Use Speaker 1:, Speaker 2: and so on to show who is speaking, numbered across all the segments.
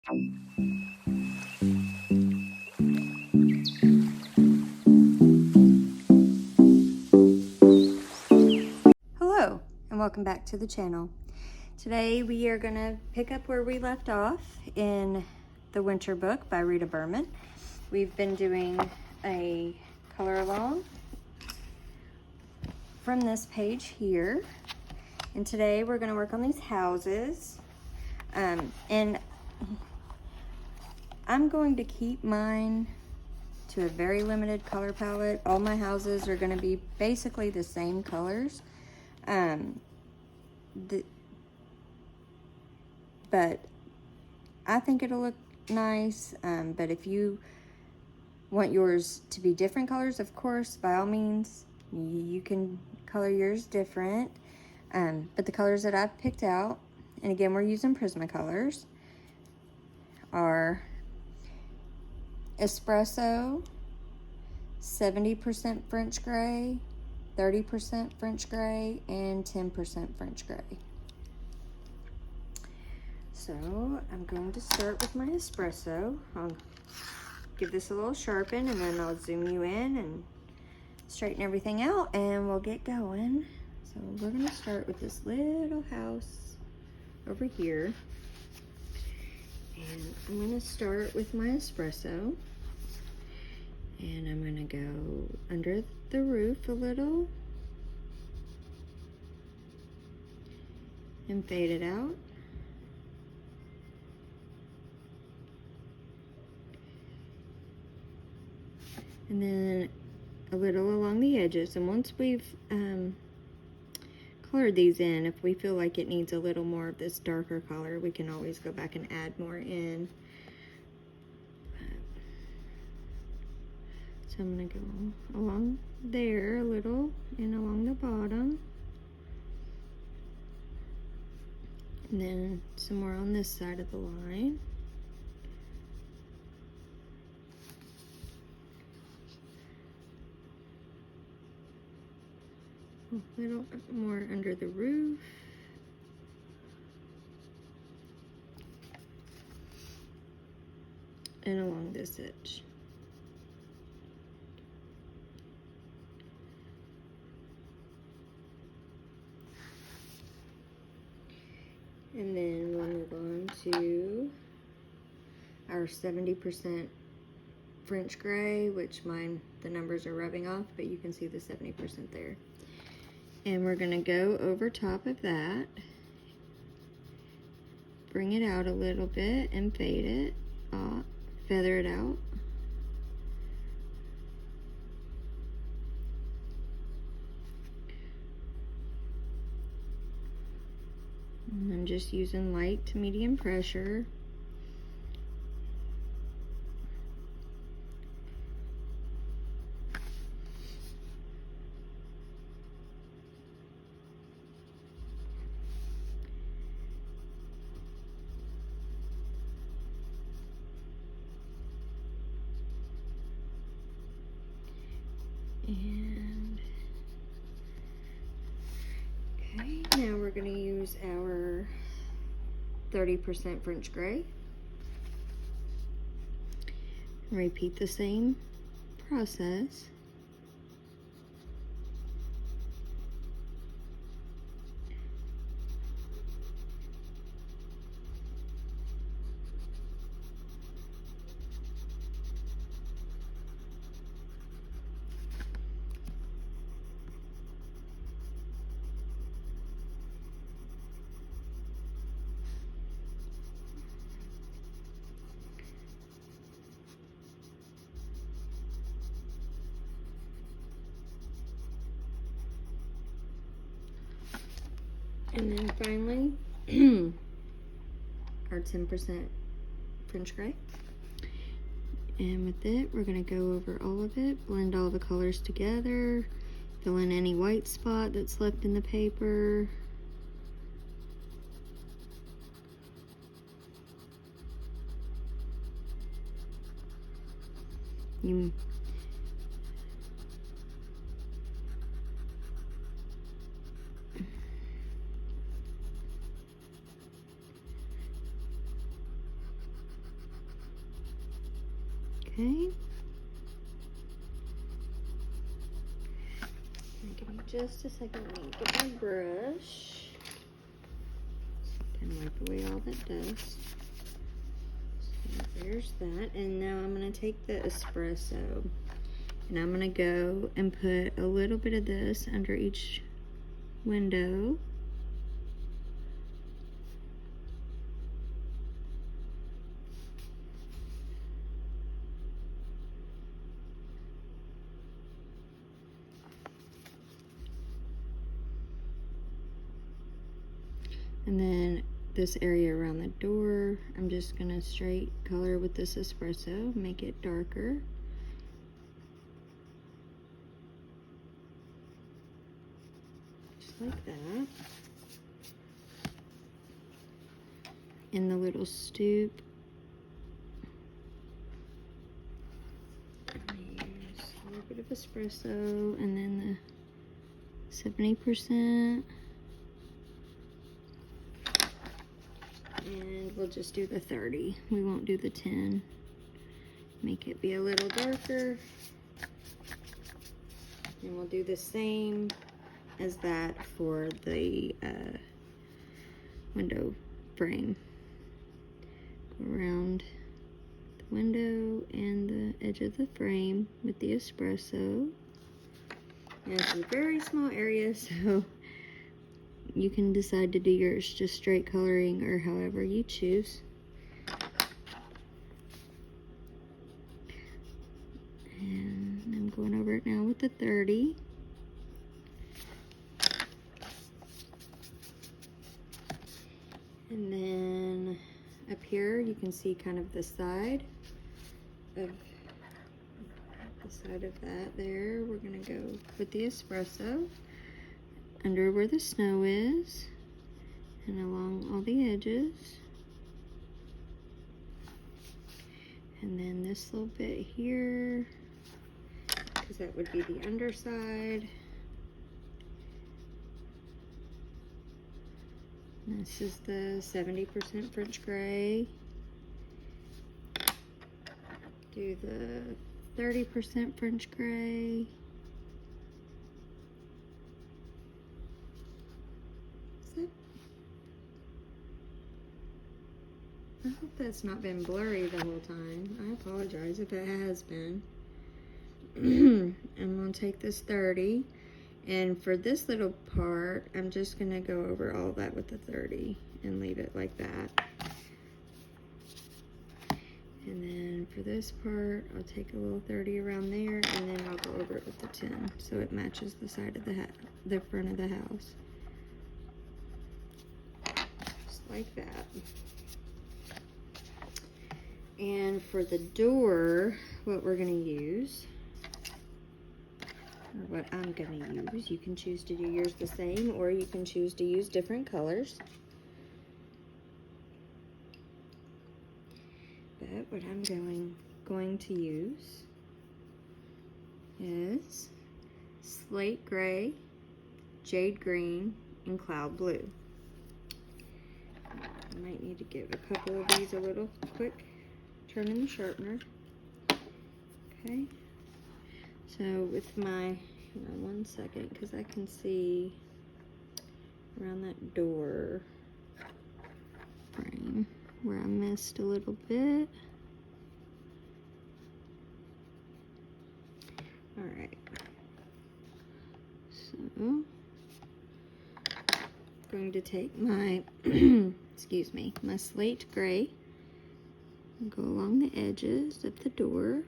Speaker 1: Hello, and welcome back to the channel. Today we are going to pick up where we left off in the Winter Book by Rita Berman. We've been doing a color along from this page here, and today we're going to work on these houses. And I'm going to keep mine to a very limited color palette. All my houses are going to be basically the same colors. But I think it'll look nice. But if you want yours to be different colors, of course, by all means, you can color yours different. But the colors that I've picked out, and again, we're using Prismacolors, are Espresso, 70% French Gray, 30% French Gray, and 10% French Gray. So I'm going to start with my Espresso. I'll give this a little sharpen, and then I'll zoom you in and straighten everything out, and we'll get going. So we're going to start with this little house over here. And I'm going to start with my Espresso. And I'm going to go under the roof a little and fade it out. And then a little along the edges. And once we've colored these in, if we feel like it needs a little more of this darker color, we can always go back and add more in. So I'm going to go along there a little and along the bottom. And then some more on this side of the line. A little more under the roof. And along this edge. And then we'll move on to our 70% French Gray, which the numbers are rubbing off, but you can see the 70% there. And we're going to go over top of that, bring it out a little bit and fade it, feather it out. And I'm just using light to medium pressure. And okay, now we're going to use our 30% French Gray. Repeat the same process. And then finally, our 10% French Gray. And with it, we're going to go over all of it, blend all the colors together, fill in any white spot that's left in the paper. Okay. Give me just a second. Let me get my brush and wipe away all that dust. So there's that. And now I'm going to take the espresso and I'm going to go and put a little bit of this under each window. And then this area around the door, I'm just gonna straight color with this espresso, make it darker. Just like that. In the little stoop, I'm gonna use a little bit of espresso and then the 70%. And we'll just do the 30. We won't do the 10. Make it be a little darker. And we'll do the same as that for the window frame. Go around the window and the edge of the frame with the espresso. And it's a very small area, so you can decide to do yours just straight coloring or however you choose. And I'm going over it now with the 30. And then up here you can see kind of the side of that there. We're gonna go with the espresso under where the snow is and along all the edges. And then this little bit here, because that would be the underside. And this is the 70% French gray. Do the 30% French gray. I hope that's not been blurry the whole time. I apologize if it has been. I'm going to take this 30, and for this little part, I'm just going to go over all that with the 30 and leave it like that. And then for this part, I'll take a little 30 around there, and then I'll go over it with the 10, so it matches the side of the front of the house. Just like that. And for the door, what we're going to use, or what I'm going to use, you can choose to do yours the same, or you can choose to use different colors. But what I'm going to use is slate gray, jade green, and cloud blue. I might need to give a couple of these a little quick turn in the sharpener. Okay, so with my, hang on one second, because I can see around that door frame where I missed a little bit. All right, so I'm going to take my excuse me, my slate gray and go along the edges of the door.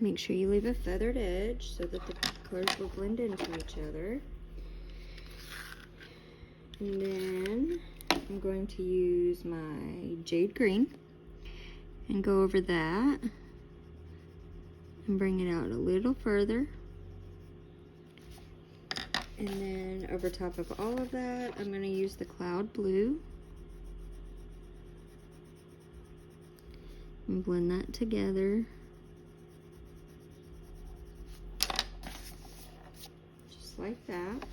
Speaker 1: Make sure you leave a feathered edge so that the colors will blend into each other. And then I'm going to use my jade green and go over that and bring it out a little further. And then over top of all of that, I'm going to use the cloud blue and blend that together. Just like that.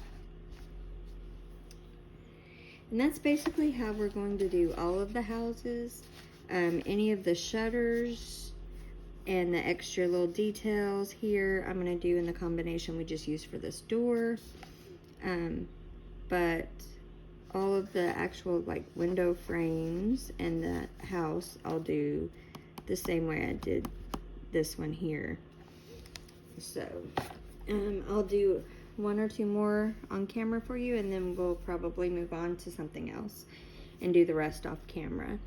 Speaker 1: And that's basically how we're going to do all of the houses. Any of the shutters and the extra little details here, I'm going to do in the combination we just used for this door. But all of the actual like window frames and the house, I'll do the same way I did this one here. So I'll do one or two more on camera for you, and then we'll probably move on to something else and do the rest off camera.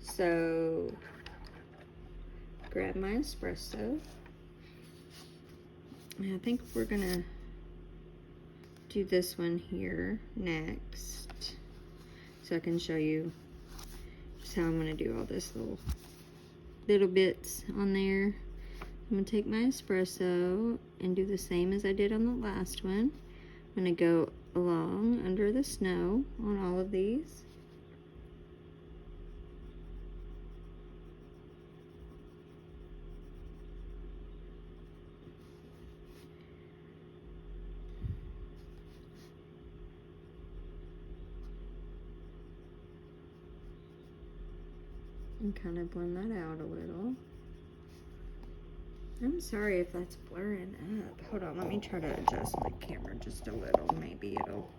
Speaker 1: So grab my espresso. And I think we're gonna do this one here next, so I can show you just how I'm gonna do all this little bits on there. I'm gonna take my espresso and do the same as I did on the last one. I'm gonna go along under the snow on all of these. And kind of blend that out a little. I'm sorry if that's blurring up. Hold on, let me try to adjust my camera just a little. Maybe it'll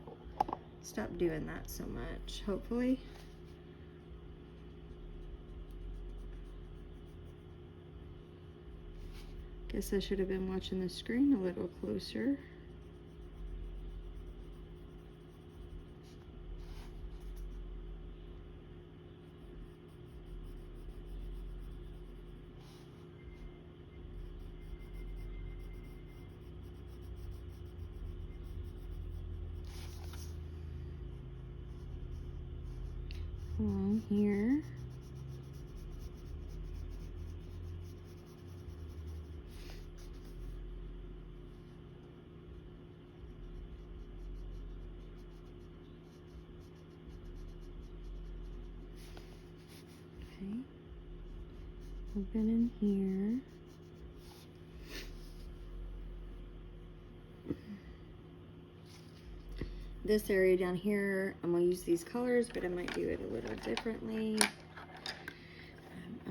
Speaker 1: stop doing that so much, hopefully. Guess I should have been watching the screen a little closer. Along here. Okay. Open in here. This area down here, I'm going to use these colors, but I might do it a little differently.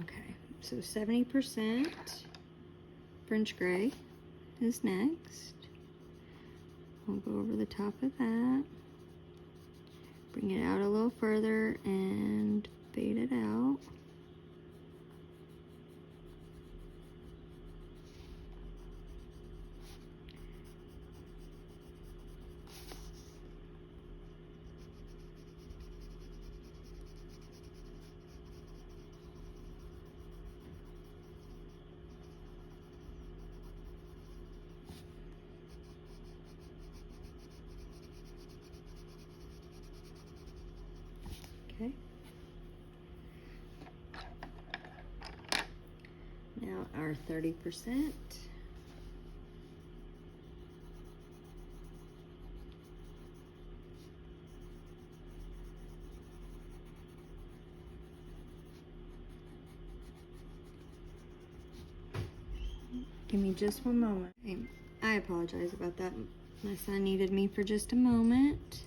Speaker 1: Okay, so 70% French gray is next. I'll go over the top of that, bring it out a little further, and fade it out. Okay. Now our 30%. Give me just one moment. I apologize about that. My son needed me for just a moment.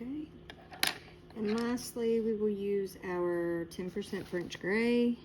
Speaker 1: Okay, and lastly, we will use our 10% French gray.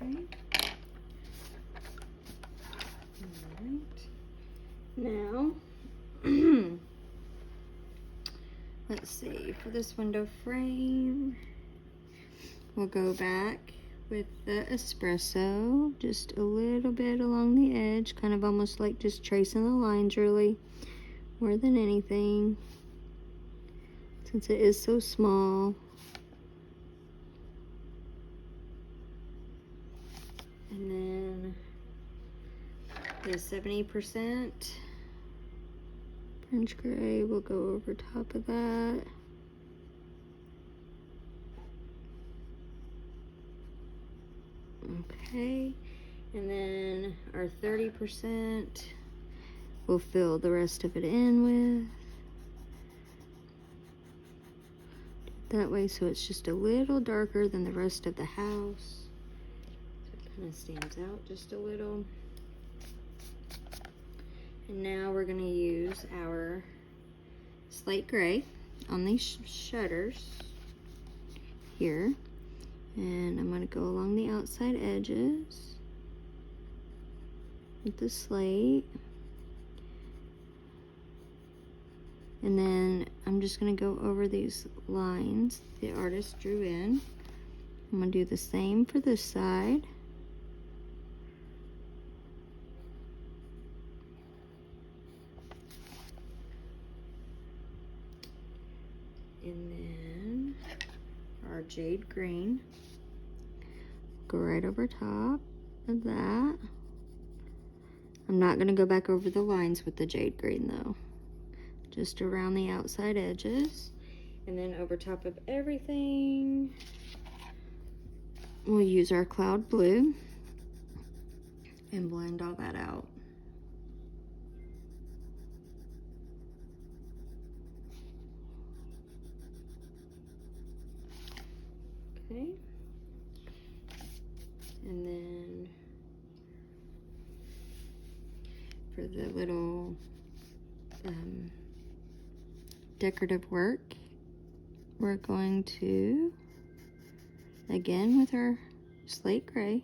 Speaker 1: Okay. Alright. Now, let's see, for this window frame, we'll go back with the espresso, just a little bit along the edge, kind of almost like just tracing the lines really, more than anything, since it is so small. And then the 70% French gray will go over top of that. Okay, and then our 30% we'll fill the rest of it in with. That way so it's just a little darker than the rest of the house. So it kind of stands out just a little. And now we're going to use our slate gray on these shutters here. And I'm going to go along the outside edges with the slate. And then I'm just going to go over these lines the artist drew in. I'm going to do the same for this side. And then our jade green, go right over top of that. I'm not going to go back over the lines with the jade green though, just around the outside edges. And then over top of everything, we'll use our cloud blue and blend all that out. Okay, and then for the little decorative work, we're going to, again with our slate gray,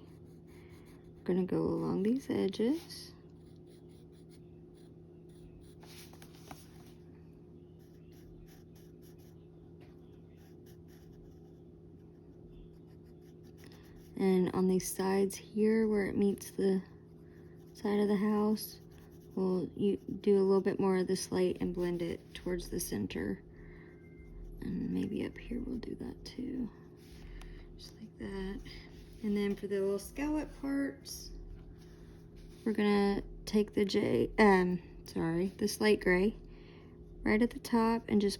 Speaker 1: we're going to go along these edges. And on these sides here where it meets the side of the house, we'll do a little bit more of the slate and blend it towards the center. And maybe up here we'll do that too. Just like that. And then for the little scallop parts, we're gonna take the the slate gray right at the top and just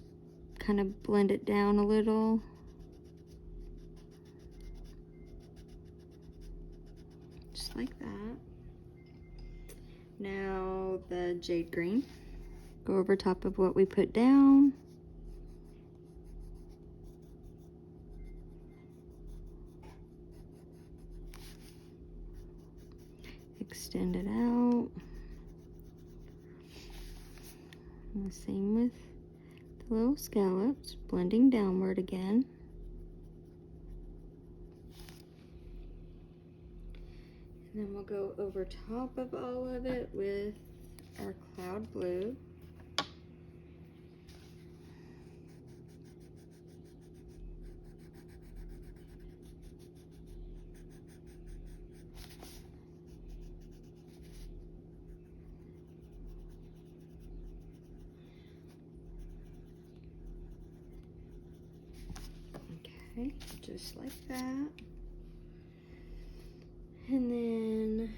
Speaker 1: kind of blend it down a little. Just like that. Now the jade green, go over top of what we put down. Extend it out. And the same with the little scallops, blending downward again. And then we'll go over top of all of it with our cloud blue. Okay, just like that. And then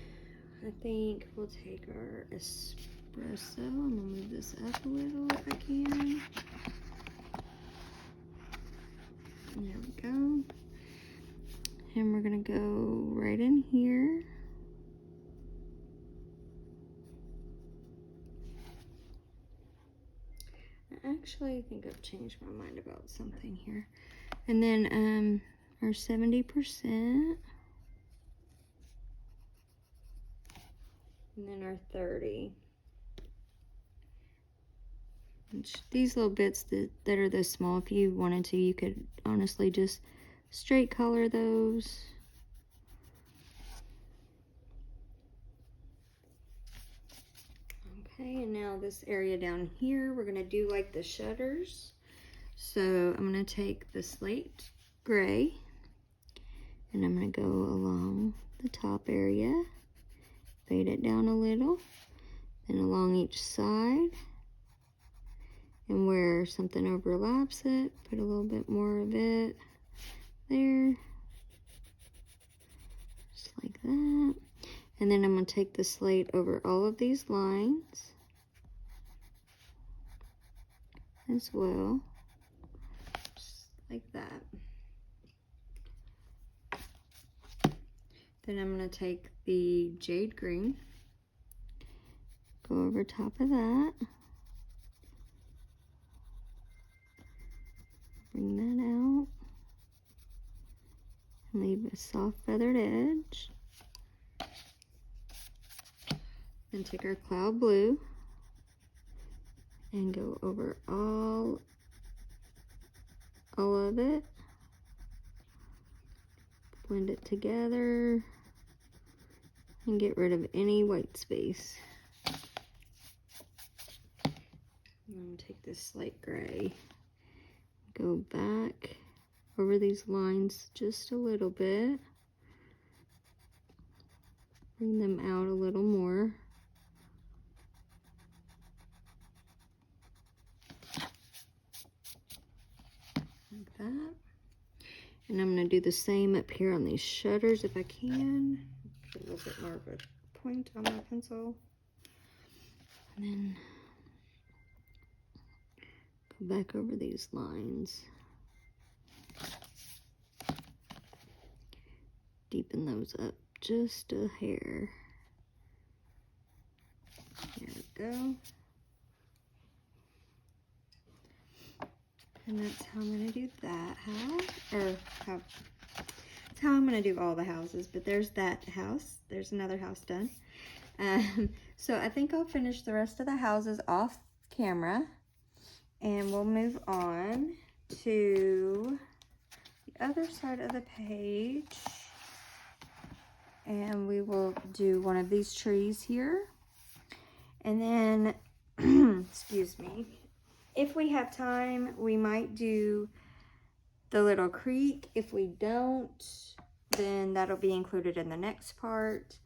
Speaker 1: I think we'll take our espresso. I'm gonna move this up a little if I can. There we go. And we're gonna go right in here. Actually, I think I've changed my mind about something here. And then our 70%. And then our 30. These little bits that are this small, if you wanted to, you could honestly just straight color those. Okay, and now this area down here, we're gonna do like the shutters. So I'm gonna take the slate gray and I'm gonna go along the top area, fade it down a little, then along each side, and where something overlaps it, put a little bit more of it there, just like that. And then I'm gonna take the slate over all of these lines as well, just like that. Then I'm gonna take the jade green, go over top of that, bring that out, and leave a soft feathered edge. Then take our cloud blue and go over all of it, blend it together, and get rid of any white space. I'm going to take this slate gray, go back over these lines just a little bit, bring them out a little more. Like that. And I'm going to do the same up here on these shutters if I can. Get a little bit more of a point on my pencil. And then go back over these lines. Deepen those up just a hair. There we go. And that's how I'm going to do that house. That's how I'm going to do all the houses. But there's that house. There's another house done. So I think I'll finish the rest of the houses off camera. And we'll move on to the other side of the page. And we will do one of these trees here. And then, excuse me, if we have time, we might do the little creek. If we don't, then that'll be included in the next part.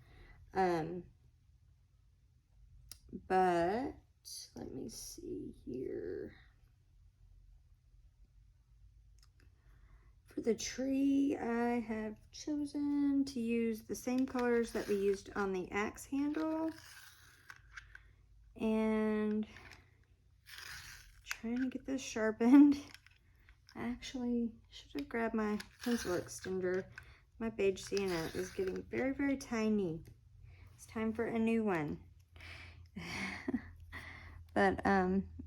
Speaker 1: But let me see here. For the tree, I have chosen to use the same colors that we used on the axe handle. And trying to get this sharpened. I actually should have grabbed my pencil extender. My beige sienna is getting very, very tiny. It's time for a new one. But,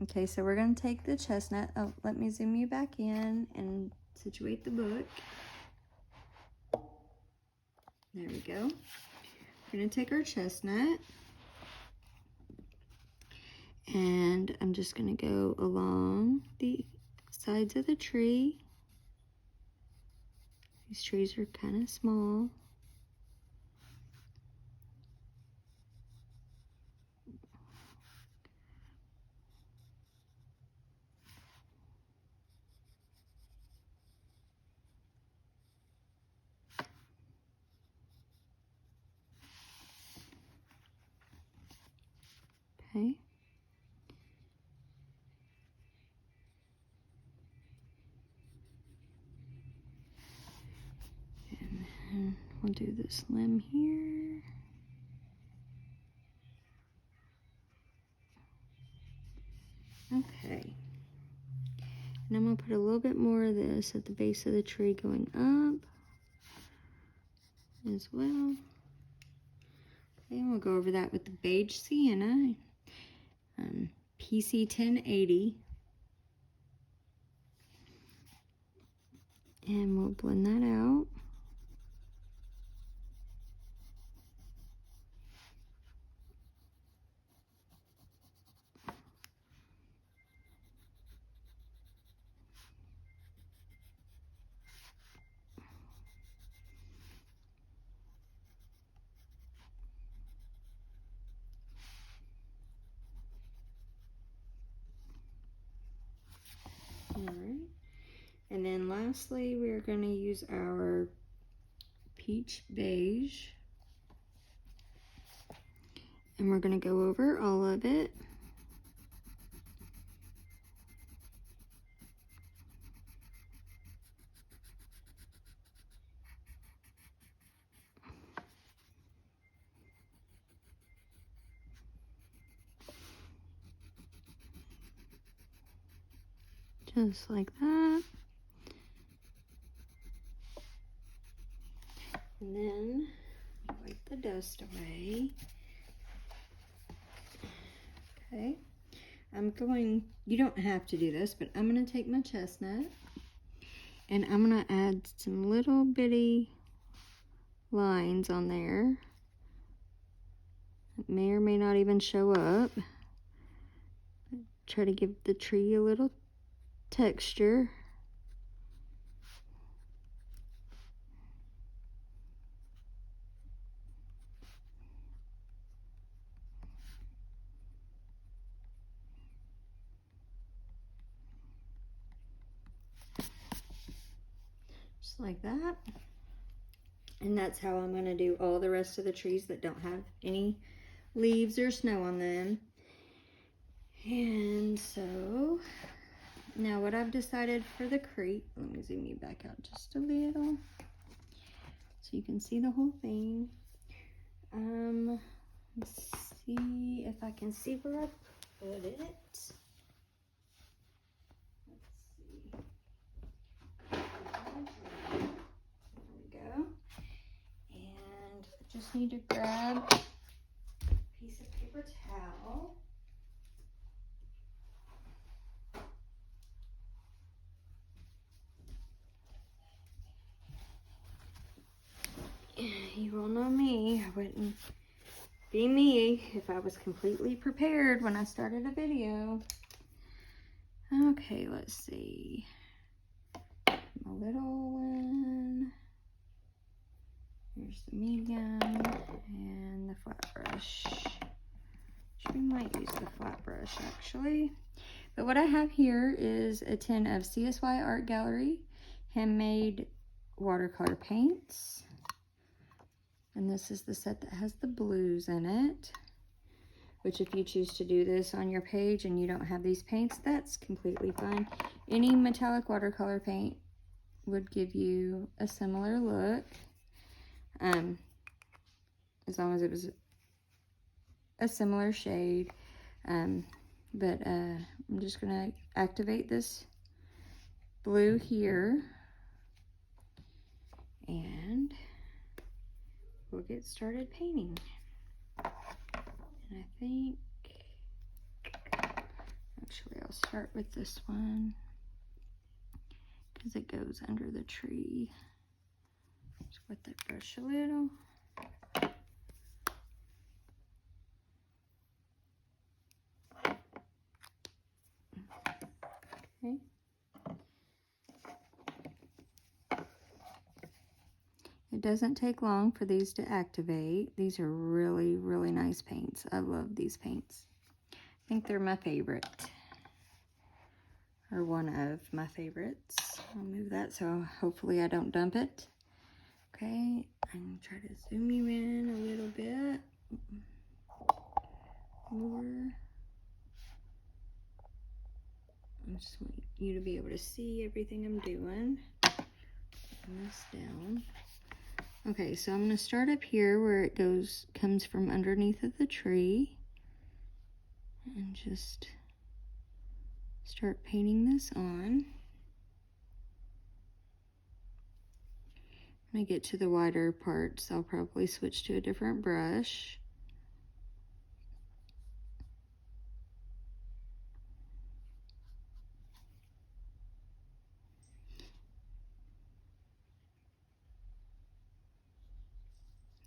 Speaker 1: okay, so we're going to take the chestnut. Oh, let me zoom you back in and situate the book. There we go. We're going to take our chestnut. And I'm just going to go along the sides of the tree. These trees are kind of small. Okay. And then we'll do this limb here. Okay. And I'm going to put a little bit more of this at the base of the tree going up as well. Okay, and we'll go over that with the beige sienna, PC 1080. And we'll blend that out. Alright. And then lastly, we're going to use our peach beige. And we're going to go over all of it. Just like that. And then wipe the dust away. Okay. You don't have to do this, but I'm going to take my chestnut and I'm going to add some little bitty lines on there. It may or may not even show up. Try to give the tree a little texture. Just like that. And that's how I'm going to do all the rest of the trees that don't have any leaves or snow on them. And so now what I've decided for the creek, let me zoom you back out just a little so you can see the whole thing. Let's see if I can see where I put it. Let's see. There we go. And I just need to grab a piece of paper towel. You all know me. I wouldn't be me if I was completely prepared when I started a video. Okay, let's see. My little one. Here's the medium and the flat brush. We might use the flat brush actually. But what I have here is a tin of CSY Art Gallery handmade watercolor paints. And this is the set that has the blues in it. Which if you choose to do this on your page and you don't have these paints, that's completely fine. Any metallic watercolor paint would give you a similar look. As long as it was a similar shade. I'm just gonna activate this blue here and we'll get started painting. And I think, actually I'll start with this one because it goes under the tree. Just wet that brush a little. Okay. It doesn't take long for these to activate. These are really, really nice paints. I love these paints. I think they're my favorite. Or one of my favorites. I'll move that so hopefully I don't dump it. Okay, I'm try to zoom you in a little bit more. I just want you to be able to see everything I'm doing. Put this down. Okay, so I'm going to start up here where it comes from underneath of the tree. And just start painting this on. When I get to the wider parts, I'll probably switch to a different brush.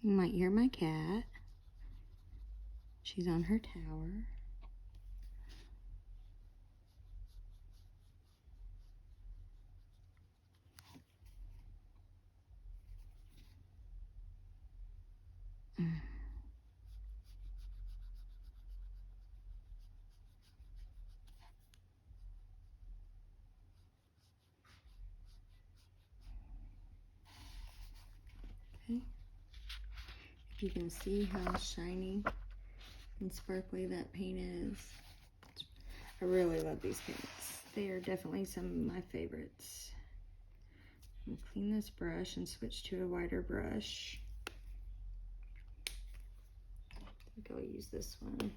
Speaker 1: You might hear my cat. She's on her tower. Okay. If you can see how shiny and sparkly that paint is. I really love these paints. They are definitely some of my favorites. I'm gonna clean this brush and switch to a wider brush. I think I'll use this one.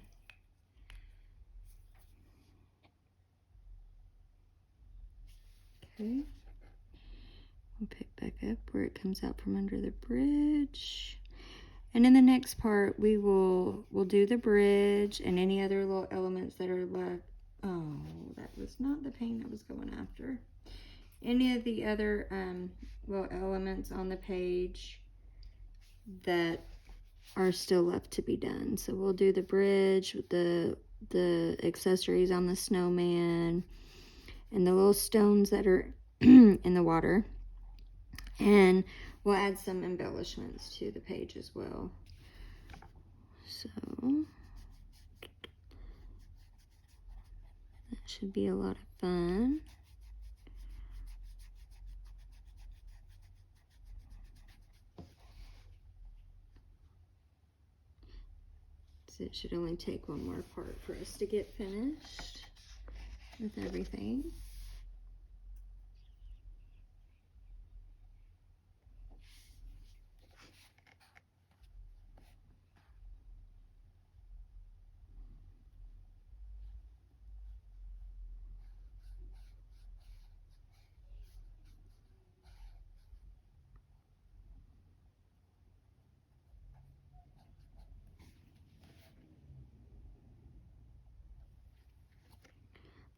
Speaker 1: Okay. I'll pick back up where it comes out from under the bridge. And in the next part, we'll do the bridge and any other little elements that are left. Oh, that was not the paint I was going after. Any of the other little elements on the page that are still left to be done. So we'll do the bridge, the accessories on the snowman, and the little stones that are in the water. And we'll add some embellishments to the page as well. So that should be a lot of fun. So it should only take one more part for us to get finished with everything.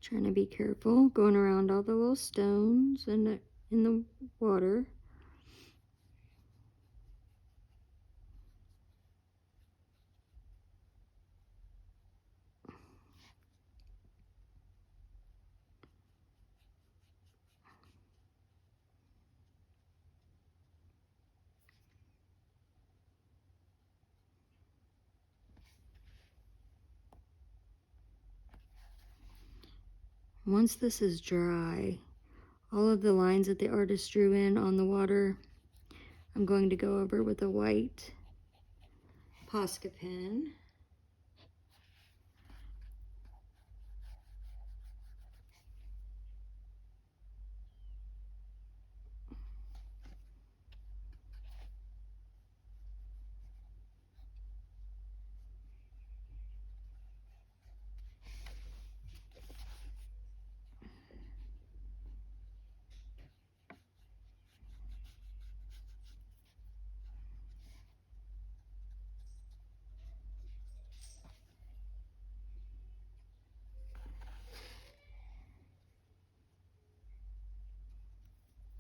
Speaker 1: Trying to be careful going around all the little stones and in the water. Once this is dry, all of the lines that the artist drew in on the water, I'm going to go over with a white Posca pen.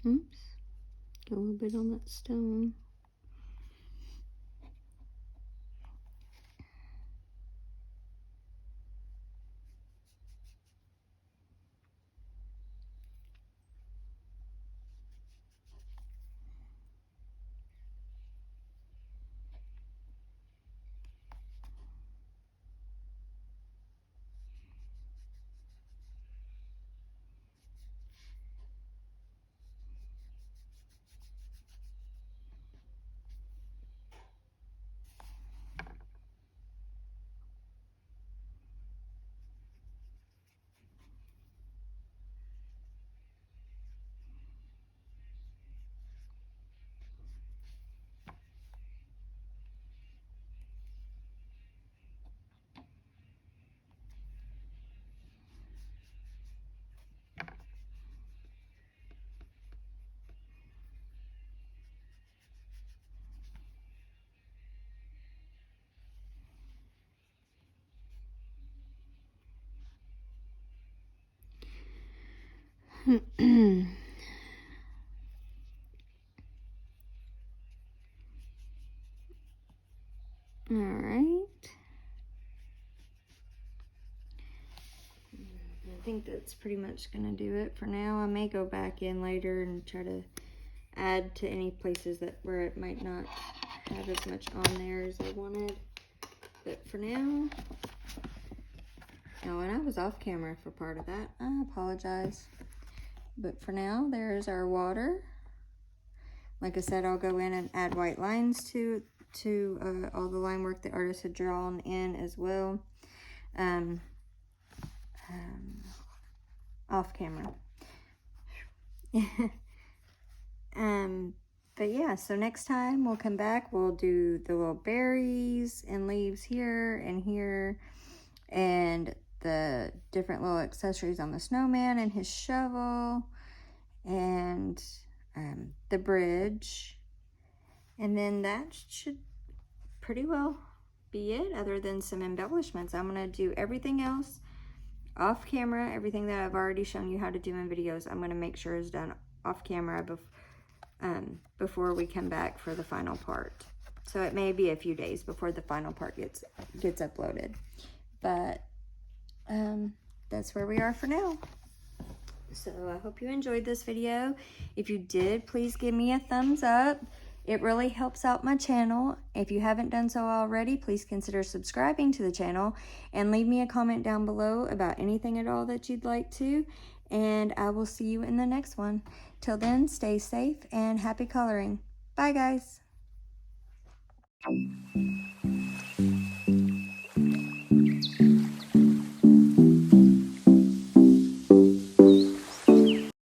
Speaker 1: Oops, get a little bit on that stone. All right. I think that's pretty much going to do it for now. I may go back in later and try to add to any places where it might not have as much on there as I wanted. But for now, oh, and I was off camera for part of that. I apologize. But for now, there's our water. Like I said, I'll go in and add white lines to all the line work the artist had drawn in as well, off camera. But yeah, so next time we'll come back, we'll do the little berries and leaves here and here, and the different little accessories on the snowman and his shovel, and the bridge. And then that should pretty well be it, other than some embellishments. I'm gonna do everything else off camera. Everything that I've already shown you how to do in videos, I'm gonna make sure is done off camera before we come back for the final part. So it may be a few days before the final part gets uploaded, but that's where we are for now. So I hope you enjoyed this video. If you did, please give me a thumbs up. It really helps out my channel. If you haven't done so already, please consider subscribing to the channel and leave me a comment down below about anything at all that you'd like to. And I will see you in the next one. Till then, stay safe and happy coloring. Bye, guys.